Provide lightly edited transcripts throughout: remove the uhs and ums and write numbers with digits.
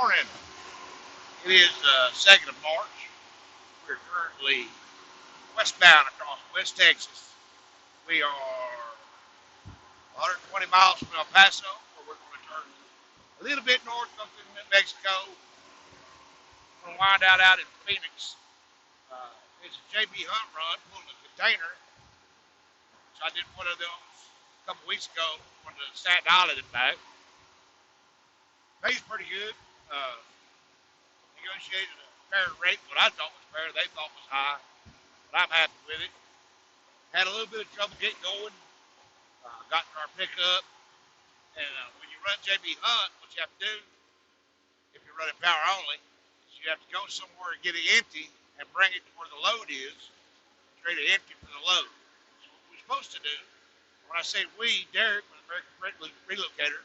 Morning. It is 2nd of March. We're currently westbound across West Texas. We are 120 miles from El Paso, where we're going to turn a little bit north up in New Mexico. We're going to wind out in Phoenix. It's a JB Hunt run, pulling a container. So I did one of those a couple weeks ago on the Staten Island and back. Pays pretty good. Negotiated a fair rate, what I thought was fair, they thought was high, but I'm happy with it. Had a little bit of trouble getting going. Got in our pickup, and when you run JB Hunt, what you have to do, if you're running power only, is you have to go somewhere and get it empty and bring it to where the load is, trade it empty for the load. So what we're supposed to do, when I say we, Derek with American Freight Relocator,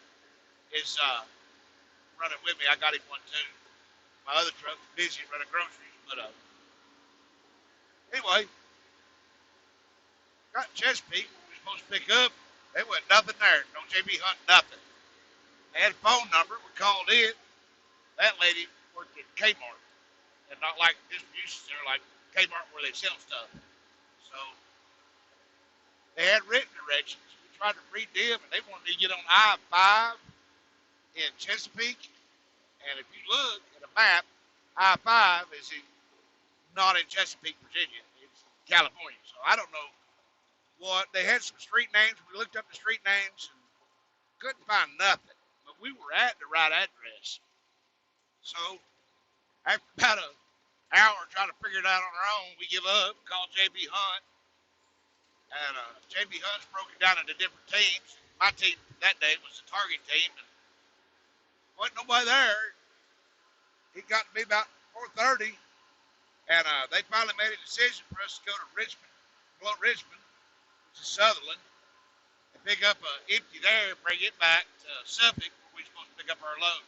is running with me. I got him one too. My other truck was busy running groceries, but anyway, got Chesapeake. We were supposed to pick up. There wasn't nothing there. No JB Hunt, nothing. They had a phone number. We called it. That lady worked at Kmart, and not like distribution center like Kmart where they sell stuff. So they had written directions. We tried to read them, and they wanted to get on I-5 in Chesapeake. And if you look at a map, I-5 is not in Chesapeake, Virginia. It's California. So I don't know what. They had some street names. We looked up the street names and couldn't find nothing. But we were at the right address. So after about an hour trying to figure it out on our own, we give up, call JB Hunt. And JB Hunt's broken down into different teams. My team that day was the target team. And wasn't nobody there. He got to be about 4:30, and they finally made a decision for us to go to Richmond, below Richmond, which is Sutherland, and pick up empty there and bring it back to Suffolk, where we're supposed to pick up our load.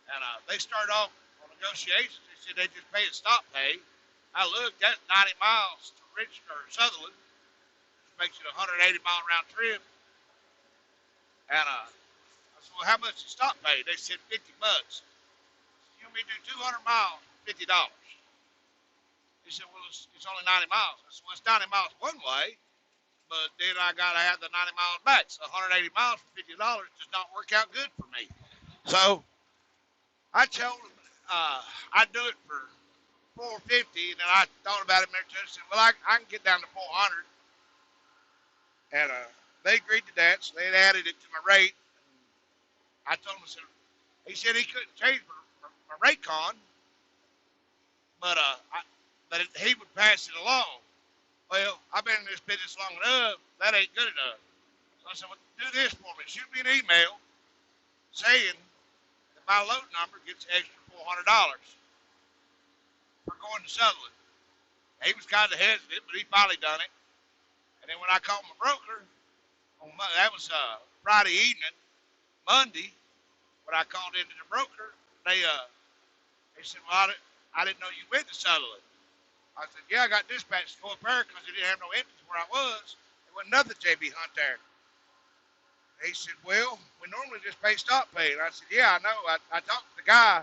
And they started off on negotiations. They said they just pay a stop pay. I looked, that's 90 miles to Richmond or Sutherland, which makes it a 180-mile round trip. And I said, well, how much is stop pay? They said $50. You want me to do 200 miles for $50? He said, well, it's only 90 miles. I said, well, it's 90 miles one way, but then I got to have the 90 miles back. So 180 miles for $50 does not work out good for me. So I told him I'd do it for $450, and then I thought about it a minute and said, well, I can get down to $400. And they agreed to that, so they added it to my rate. I told him, he said he couldn't change my rate con, but he would pass it along. Well, I've been in this business long enough, that ain't good enough. So I said, well, do this for me. Shoot me an email saying that my load number gets extra $400 for going to Sutherland. He was kind of hesitant, but he finally done it. And then when I called my broker, that was Friday evening, Monday, when I called into the broker, they said, well, I didn't know you went to Sutherland. I said, yeah, I got dispatched to go up there because they didn't have no entrance where I was. There wasn't nothing JB Hunt there. He said, well, we normally just pay stop pay. And I said, yeah, I know. I talked to the guy,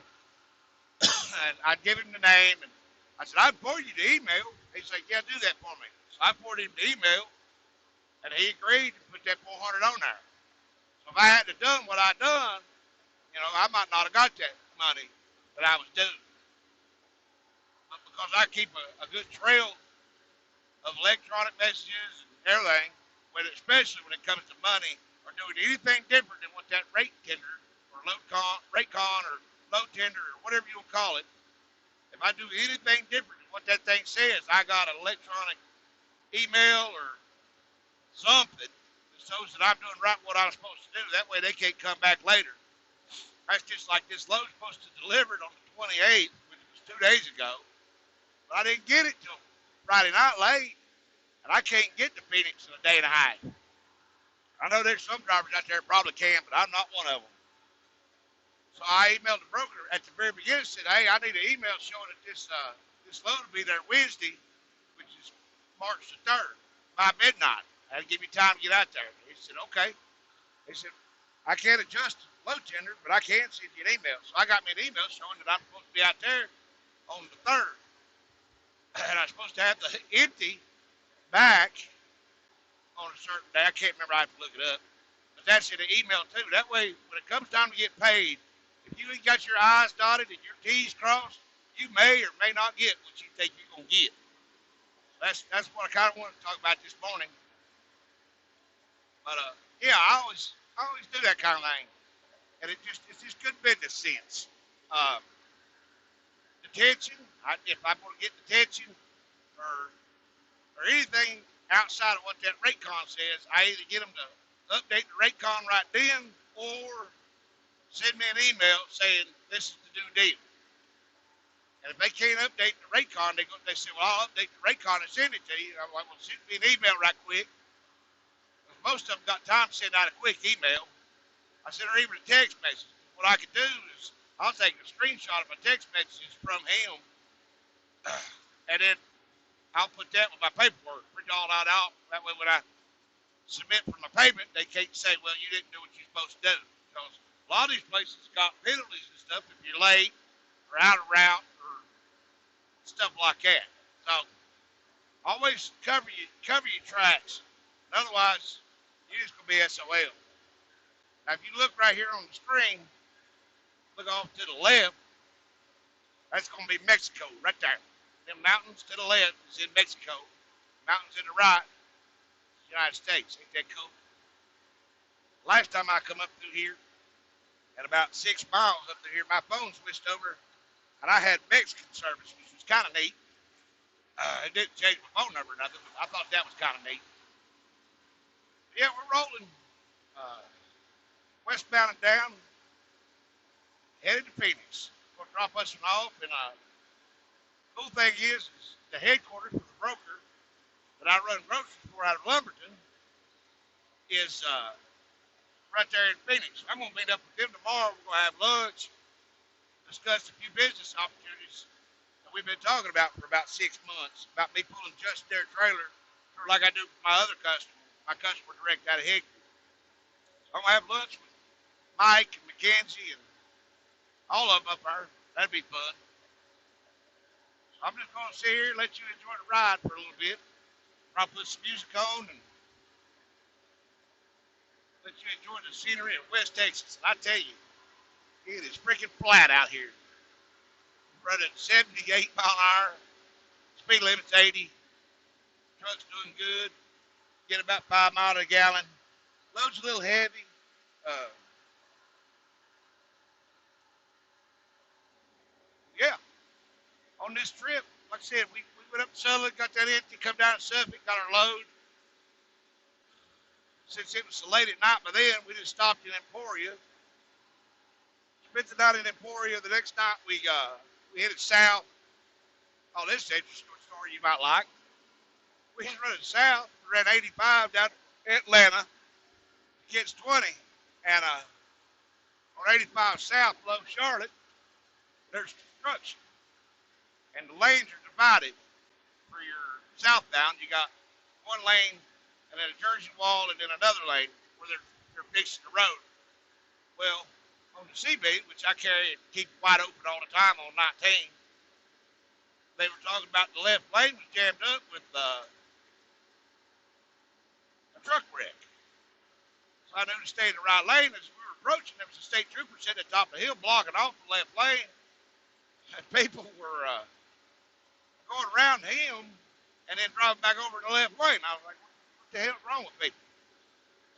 and I'd give him the name. And I said, I'd forward you the email. He said, yeah, do that for me. So I forwarded him the email, and he agreed to put that $400 on there. So if I had to done what I done, I might not have got that money that I was due. But because I keep a good trail of electronic messages and everything, especially when it comes to money or doing anything different than what that rate tender or rate con or load tender or whatever you want to call it, if I do anything different than what that thing says, I got an electronic email or something that shows that I'm doing right what I'm supposed to do. That way they can't come back later. That's just like this load's supposed to deliver it on the 28th, which was 2 days ago. But I didn't get it till Friday night late, and I can't get to Phoenix in a day and a half. I know there's some drivers out there probably can, but I'm not one of them. So I emailed the broker at the very beginning and said, hey, I need an email showing that this load will be there Wednesday, which is March the 3rd, by midnight. I had to give you time to get out there. He said, okay. He said, I can't adjust low tender, but I can send you an email. So I got me an email showing that I'm supposed to be out there on the 3rd. And I'm supposed to have the empty back on a certain day. I can't remember. I have to look it up. But that's in the email too. That way, when it comes time to get paid, if you ain't got your I's dotted and your T's crossed, you may or may not get what you think you're gonna get. That's what I kind of wanted to talk about this morning. But yeah, I always do that kind of thing, and it's just good business sense. Uh, Detention. If I want to get detention or anything outside of what that Raycon says, I either get them to update the Raycon right then or send me an email saying this is the due deal. And if they can't update the Raycon, they say, well, I'll update the Raycon and send it to you. I'm like, well, send me an email right quick. Most of them got time to send out a quick email. I sent her even a text message. What I could do is I'll take a screenshot of my text messages from him, and then I'll put that with my paperwork, print all that out. That way when I submit for my payment, they can't say, well, you didn't do what you're supposed to do. Because a lot of these places got penalties and stuff if you're late or out of route or stuff like that. So always cover your tracks. Otherwise, you're just going to be SOL. Now, if you look right here on the screen, look off to the left, that's going to be Mexico right there. Them mountains to the left is in Mexico. Mountains to the right is the United States. Ain't that cool? Last time I come up through here, at about 6 miles up through here, my phone switched over, and I had Mexican service, which was kind of neat. It didn't change my phone number or nothing, but I thought that was kind of neat. Yeah, we're rolling westbound and down, headed to Phoenix. We'll drop us off, and cool thing is the headquarters for the broker that I run groceries for out of Lumberton is right there in Phoenix. I'm going to meet up with them tomorrow. We're going to have lunch, discuss a few business opportunities that we've been talking about for about 6 months, about me pulling just their trailer, like I do for my other customer, my customer direct out of headquarters. So I'm going to have lunch with Mike and Mackenzie and all of them up there. That'd be fun. I'm just going to sit here and let you enjoy the ride for a little bit. Probably put some music on and let you enjoy the scenery of West Texas. And I tell you, it is freaking flat out here. Running 78 mile an hour. Speed limit's 80. Truck's doing good. Get about 5 miles a gallon. Load's a little heavy. Yeah. On this trip, like I said, we went up to Sutherland, got that empty, come down to Suffolk, got our load. Since it was so late at night by then, we just stopped in Emporia. Spent the night in Emporia. The next night, we headed south. Oh, this is an interesting story you might like. We was running south, we ran 85 down to Atlanta, gets 20, and on 85 south below Charlotte, there's construction. And the lanes are divided for your southbound. You got one lane and then a Jersey wall and then another lane where they're fixing the road. Well, on the CB, which I carry and keep wide open all the time on 19, they were talking about the left lane was jammed up with a truck wreck. So I knew to stay in the right lane. As we were approaching, there was a state trooper sitting at the top of the hill blocking off the left lane. And people were going around him and then driving back over to the left lane. I was like, what the hell is wrong with people?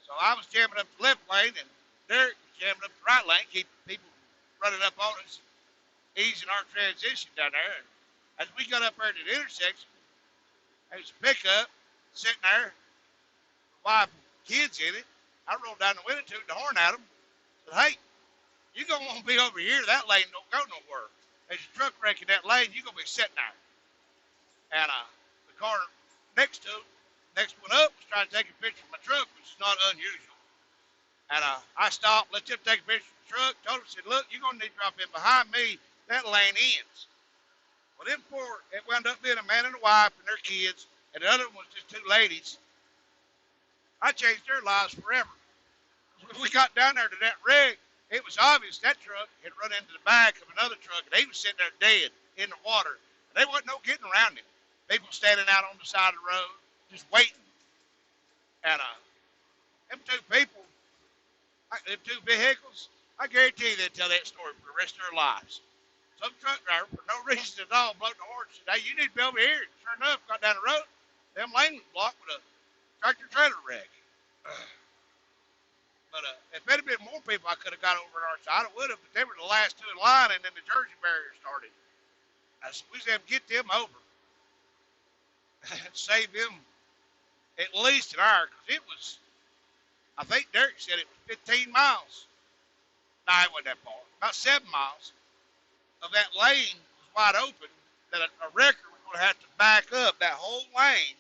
So I was jamming up the left lane, and Derek was jamming up the right lane, keeping people running up on us, easing our transition down there. And as we got up there to the intersection, there was a pickup sitting there, with wife and kids in it. I rolled down the window, tooted the horn at them, said, hey, you're going to want to be over here. That lane don't go nowhere. There's a truck wreck in that lane, you're going to be sitting there. And the car next one up was trying to take a picture of my truck, which is not unusual. And I stopped, let them take a picture of the truck, told them, said, look, you're going to need to drop in behind me. That lane ends. Well, them four, it wound up being a man and a wife and their kids, and the other one was just two ladies. I changed their lives forever. When we got down there to that wreck, It was obvious that truck had run into the back of another truck, and he was sitting there dead in the water. And there wasn't no getting around him. People standing out on the side of the road, just waiting. And them two people, them two vehicles, I guarantee you they'd tell that story for the rest of their lives. Some truck driver, for no reason at all, blowed the horn and said, "Hey, you need to be over here." And sure enough, got down the road. Them lane was blocked with a tractor trailer wreck. But if there had been more people I could have got over on our side, I would have. But they were the last two in line, and then the Jersey barrier started. I said, we just have to get them over and save them at least an hour, because it was, I think Derek said it was 15 miles. No, it wasn't that far. About 7 miles of that lane was wide open that a wrecker was going to have to back up that whole lane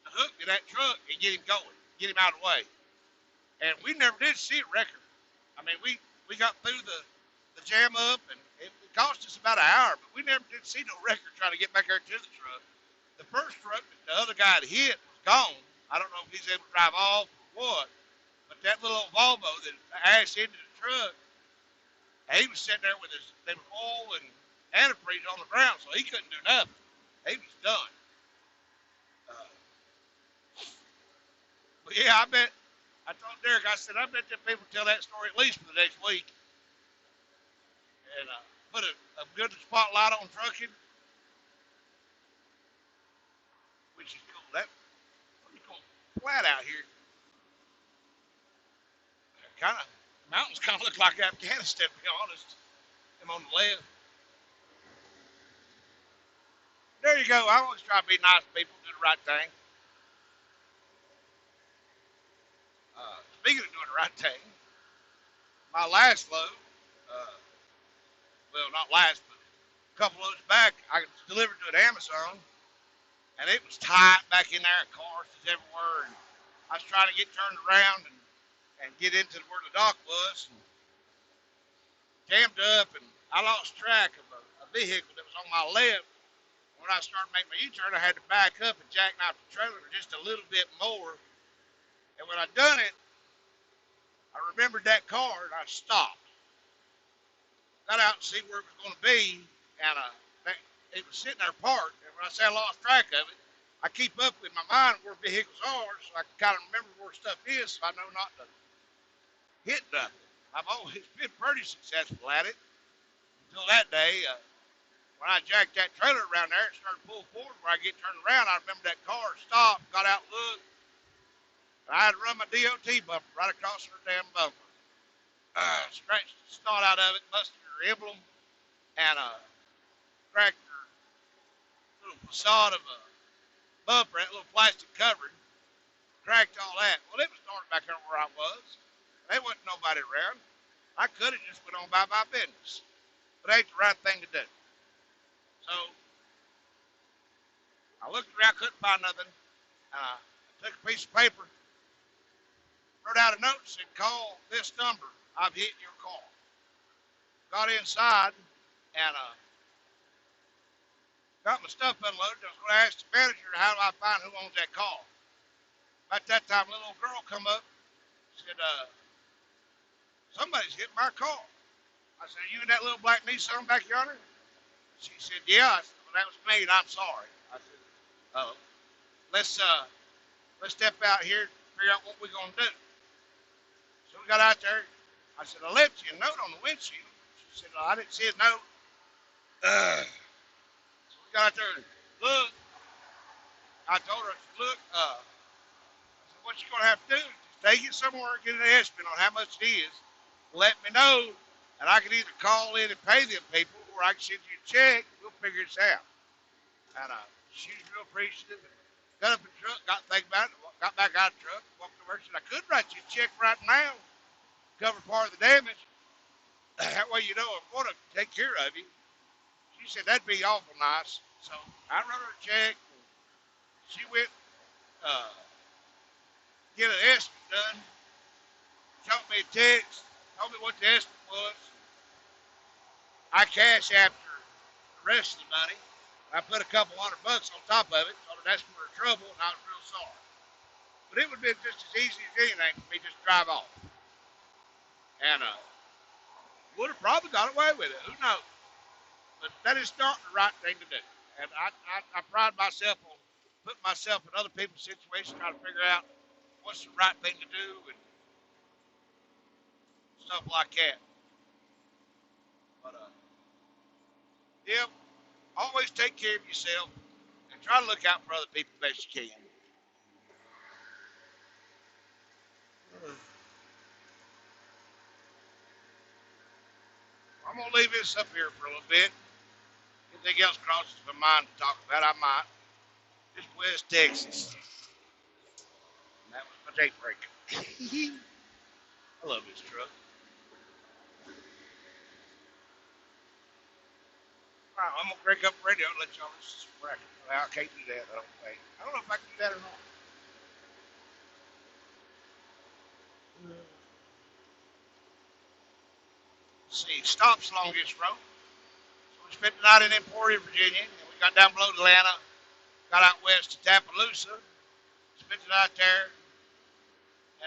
to hook to that truck and get him going, get him out of the way. And we never did see a wrecker. I mean, we got through the jam up, and it cost us about an hour, but we never did see no wrecker trying to get back there to the truck. The first truck that the other guy had hit was gone. I don't know if he's able to drive off or what, but that little Volvo that ashed into the truck, he was sitting there with his oil and antifreeze on the ground, so he couldn't do nothing. He was done. But yeah, I told Derek, I said, I bet them people tell that story at least for the next week. And put a good spotlight on trucking, which is cool. That pretty cool flat out here. Kind of mountains kind of look like Afghanistan, to be honest. Them on the left. There you go. I always try to be nice to people, do the right thing. Speaking of doing the right thing, my last load, well, not last, but a couple loads back, I delivered to an Amazon, and it was tight back in there, cars was everywhere, and I was trying to get turned around and get into where the dock was, and jammed up, and I lost track of a vehicle that was on my left. When I started making my U-turn, I had to back up and jackknife the trailer just a little bit more, and when I done it, I remembered that car, and I stopped. Got out to see where it was going to be, and it was sitting there parked. And when I say I lost track of it, I keep up in my mind where vehicles are, so I can kind of remember where stuff is, so I know not to hit nothing. I've always been pretty successful at it until that day. When I jacked that trailer around there and started pulling forward where I get turned around, I remember that car stopped, got out, looked, and I had to run my DOT bumper right across her damn bumper. Scratched the snot out of it, busted her emblem, and cracked her little facade of a bumper, that little plastic covering, cracked all that. Well, it was starting back there where I was. There wasn't nobody around. I could have just went on by my business, but it ain't the right thing to do. So I looked around, couldn't find nothing. I took a piece of paper, wrote out a note, said, "Call this number. I've hit your car." Got inside and got my stuff unloaded. I was going to ask the manager, how do I find who owns that car? About that time, a little old girl come up, said, "Somebody's hit my car." I said, "Are you in that little black Nissan back yonder?" She said, "Yeah." I said, "Well, that was me, and I'm sorry." I said, let's step out here and figure out what we're going to do." So we got out there. I said, "I left you a note on the windshield." She said, "I didn't see a note." So we got out there and look. I told her, I said, "Look, I said, what you going to have to do is just take it somewhere and get an estimate on how much it is. Let me know, and I can either call in and pay them people, or I can send you a check, and we'll figure this out." And she was real appreciative. Got up in the truck, got to think about it, got back out of the truck, walked over and said, "I could write you a check right now, cover part of the damage. That way you know I'm going to take care of you." She said, "That'd be awful nice." So I wrote her a check. And she went get an estimate done, shot me a text, told me what the estimate was. I cash after the rest of the money. I put a couple $100 on top of it, told her that's for her trouble, and I was real sorry. But it would have been just as easy as anything for me just to drive off. And probably got away with it. Who knows? But that is not the right thing to do. And I pride myself on putting myself in other people's situations, trying to figure out what's the right thing to do and stuff like that. But yeah, always take care of yourself and try to look out for other people best you can. I'm gonna leave this up here for a little bit. Anything else crosses my mind to talk about, I might. This West Texas. And that was my date breaker. I love this truck. All right, I'm gonna break up the radio and let y'all listen to some record. Well, I can't do that, I don't think. I don't know if I can do that or not. Let's see, stops along this road. So we spent the night in Emporia, Virginia, and we got down below Atlanta, got out west to Tapaloosa, spent the night there,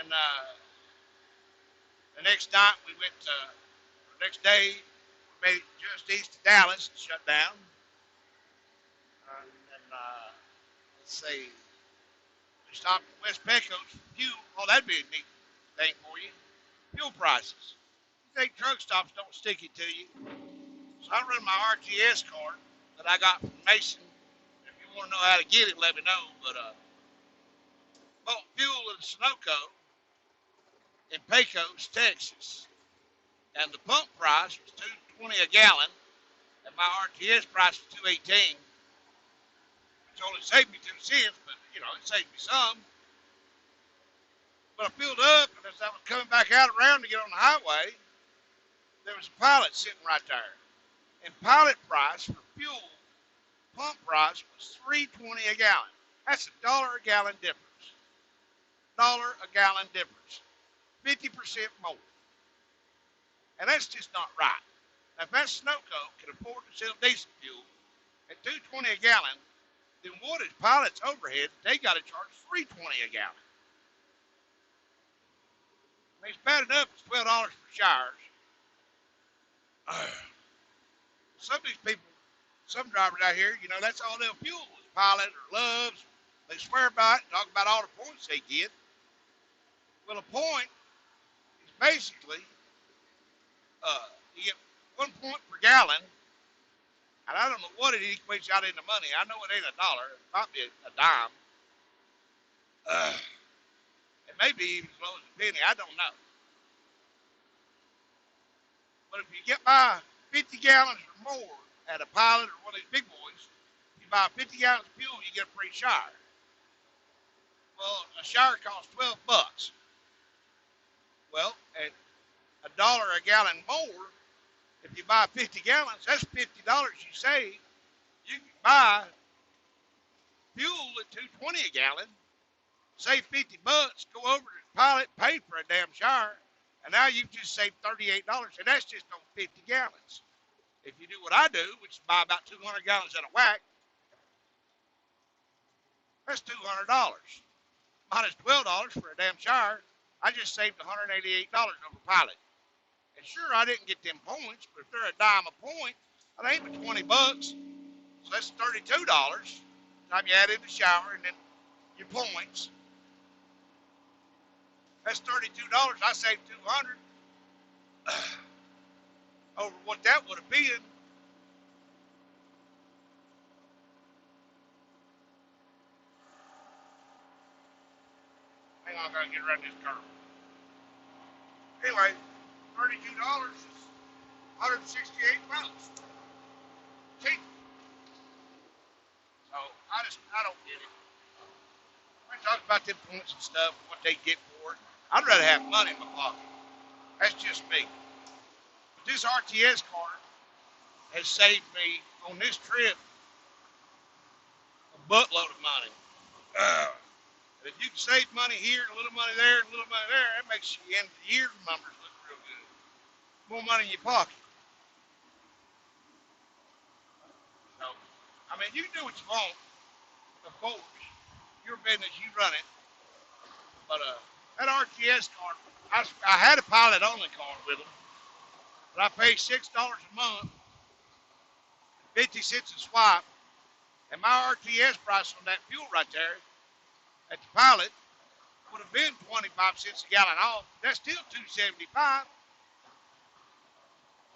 and the next night we went the next day, we made it just east of Dallas and shut down. And let's see, we stopped at West Pecos for fuel. Oh, that'd be a neat thing for you. Fuel prices. You think truck stops don't stick it to you? So I run my RTS card that I got from Mason. If you want to know how to get it, let me know. But bought fuel in Sunoco in Pecos, Texas, and the pump price was $2.20 a gallon, and my RTS price was $2.18. Which only saved me 2 cents, but you know it saved me some. But I filled up, and as I was coming back out around to get on the highway, there was a Pilot sitting right there. And Pilot price for fuel, pump price was $3.20 a gallon. That's $1 a gallon difference. $1 a gallon difference. 50% more. And that's just not right. Now, if that Sunoco can afford to sell diesel fuel at $2.20 a gallon, then what is Pilot's overhead? They got to charge $3.20 a gallon. I mean, it's bad enough it's $12 for showers. Some of these people, some drivers out here, you know, that's all they'll fuel is Pilot or Loves. They swear by it and talk about all the points they get. Well, a point is basically you get 1 point per gallon, and I don't know what it equates out into money. I know it ain't $1. It might be a dime. It may be even as low as a penny. I don't know. But if you get by 50 gallons or more at a Pilot or one of these big boys, you buy 50 gallons of fuel, you get a free shower. Well, a shower costs $12. Well, at $1 a gallon more, if you buy 50 gallons, that's $50 you save. You can buy fuel at $2.20 a gallon, save $50, go over to the Pilot, pay for a damn shower, and now you've just saved $38, and that's just on 50 gallons. If you do what I do, which is buy about 200 gallons at a whack, that's $200. Minus $12 for a damn shower, I just saved $188 over Pilot. And sure, I didn't get them points, but if they're a dime a point, that ain't but $20. So that's $32. Time you add in the shower and then your points. That's $32. I saved $200 over what that would have been. Hang on, I gotta get around this curve. Anyway, $32 is 168 pounds. Cheap. So I don't get it. We talk about them points and stuff, what they get for it. I'd rather have money in my pocket. That's just me. But this RTS card has saved me on this trip a buttload of money. If you can save money here, a little money there, and a little money there, that makes the end of the year numbers look real good. More money in your pocket. So, I mean, you can do what you want, of course. Your business, you run it. But that RTS card, I had a Pilot only card with them. but I pay $6 a month, 50 cents a swap, and my RTS price on that fuel right there at the Pilot would have been 25 cents a gallon off. That's still $2.75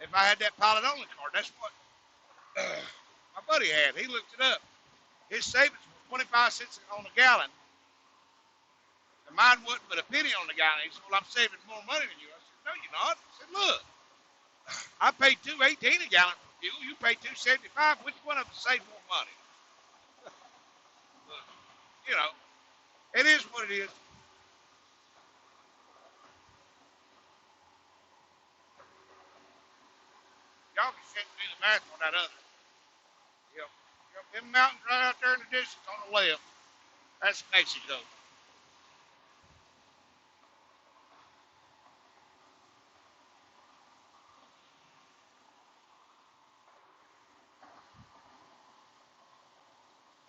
if I had that Pilot only card. That's what my buddy had. He looked it up. His savings was 25 cents on a gallon, and mine wasn't but a penny on the gallon. He said, "Well, I'm saving more money than you." I said, "No, you're not." I said, "Look, I pay $2.18 a gallon for fuel. You pay $2.75. Which one of us save more money?" But, you know, it is what it is. Y'all can sit and do the math on that other. Yep. Yep. Them mountains right out there in the distance on the left, that's Mexico.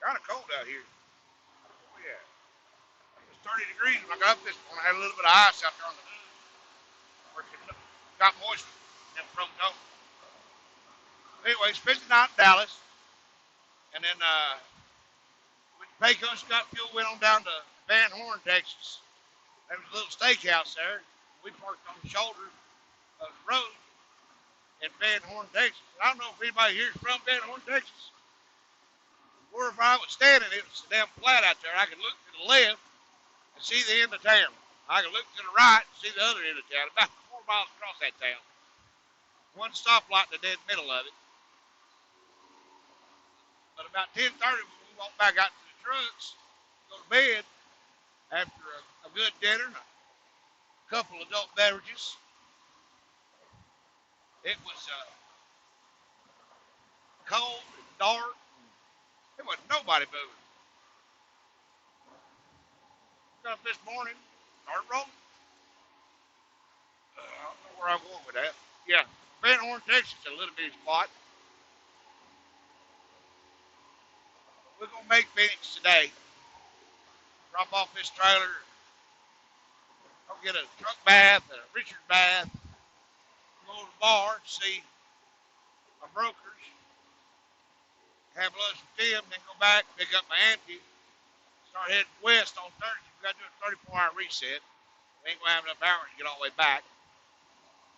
Kind of cold out here. Oh, yeah. It was 30 degrees when I got up this morning. I had a little bit of ice out there on the moon. Where it got moist and frozen over. Anyway, spent the night in Dallas. And then with Pecos got fuel, went on down to Van Horn, Texas. There was a little steakhouse there. We parked on the shoulder of the road in Van Horn, Texas. I don't know if anybody here is from Van Horn, Texas. Wherever I was standing, it was damn flat out there. I could look to the left and see the end of town. I could look to the right and see the other end of town, about 4 miles across that town. One stoplight in the dead middle of it. But about 10:30, when we walked back out to the trucks, go to bed after a good dinner and a couple of adult beverages, it was cold and dark. There wasn't nobody moving. Got up this morning, started rolling. I don't know where I'm going with that. Yeah, Van Horn, Texas, is a little bitty spot. We're gonna make Phoenix today. Drop off this trailer. Go get a truck bath and a Richard bath. Go to the bar, see my brokers, have lunch with them, then go back, pick up my auntie, start heading west on Thursday. We got to do a 34-hour reset. We ain't gonna have enough hours to get all the way back.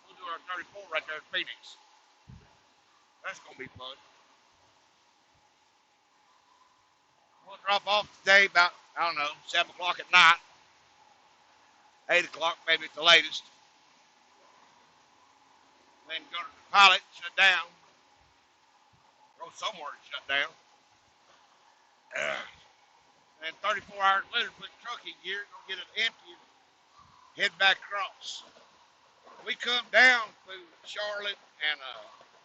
We'll do our 34 right there in Phoenix. That's gonna be fun. We'll drop off today about, I don't know, 7 o'clock at night. 8 o'clock maybe at the latest. Then go to the Pilot, shut down. Go somewhere and shut down. And 34 hours later, put truck in gear, go get it empty, and head back across. We come down through Charlotte and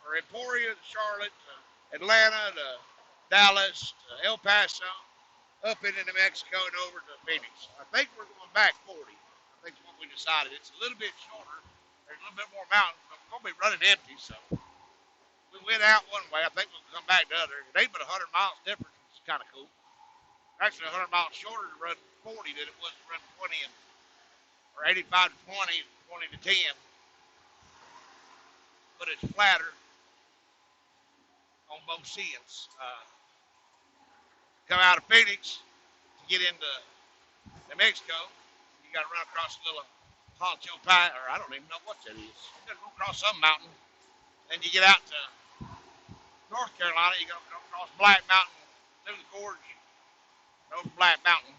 or Emporia to Charlotte, to Atlanta, to Dallas, to El Paso, up into New Mexico and over to Phoenix. I think we're going back 40. I think that's what we decided. It's a little bit shorter. There's a little bit more mountains, but we're going to be running empty, so we went out one way. I think we'll come back the other. It ain't but 100 miles difference. It's kind of cool. Actually, 100 miles shorter to run 40 than it was to run 20 and, or 85 to 20, 20 to 10. But it's flatter on both ends. Come out of Phoenix to get into New Mexico, you got to run across a little Honcho Pass, or I don't even know what that is. You got to go across some mountain. Then you get out to North Carolina, you got to go across Black Mountain through the gorge, over Black Mountain.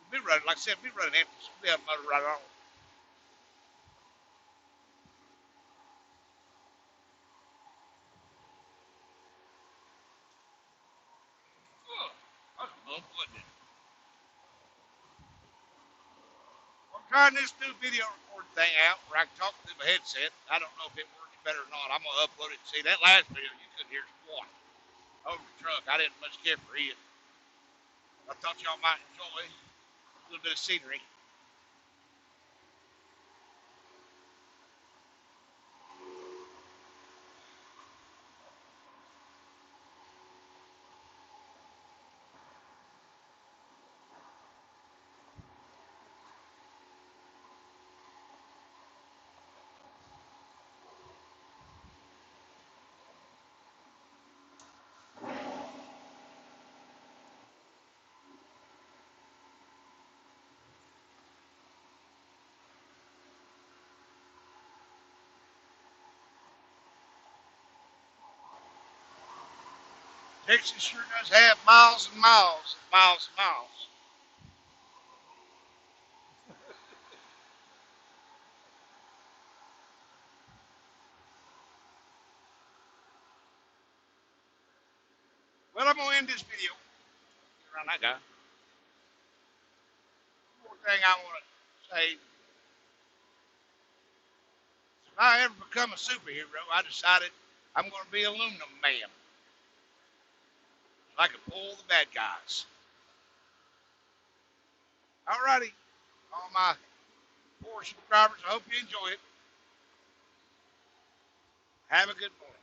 We'll be running, like I said, we'll be running empty, so we'll be able to motor right on. Oh, that's fun, wasn't it? I'm trying this new video recording thing out where I can talk through my headset. I don't know if it works better or not. I'm going to upload it and see. That last video, you couldn't hear squat over the truck. I didn't much care for it. I thought y'all might enjoy a little bit of scenery. Texas sure does have miles and miles and miles and miles. Well, I'm gonna end this video around that guy. One more thing I want to say: if I ever become a superhero, I decided I'm gonna be Aluminum Man, so I can pull the bad guys. Alrighty, all my poor subscribers, I hope you enjoy it. Have a good morning.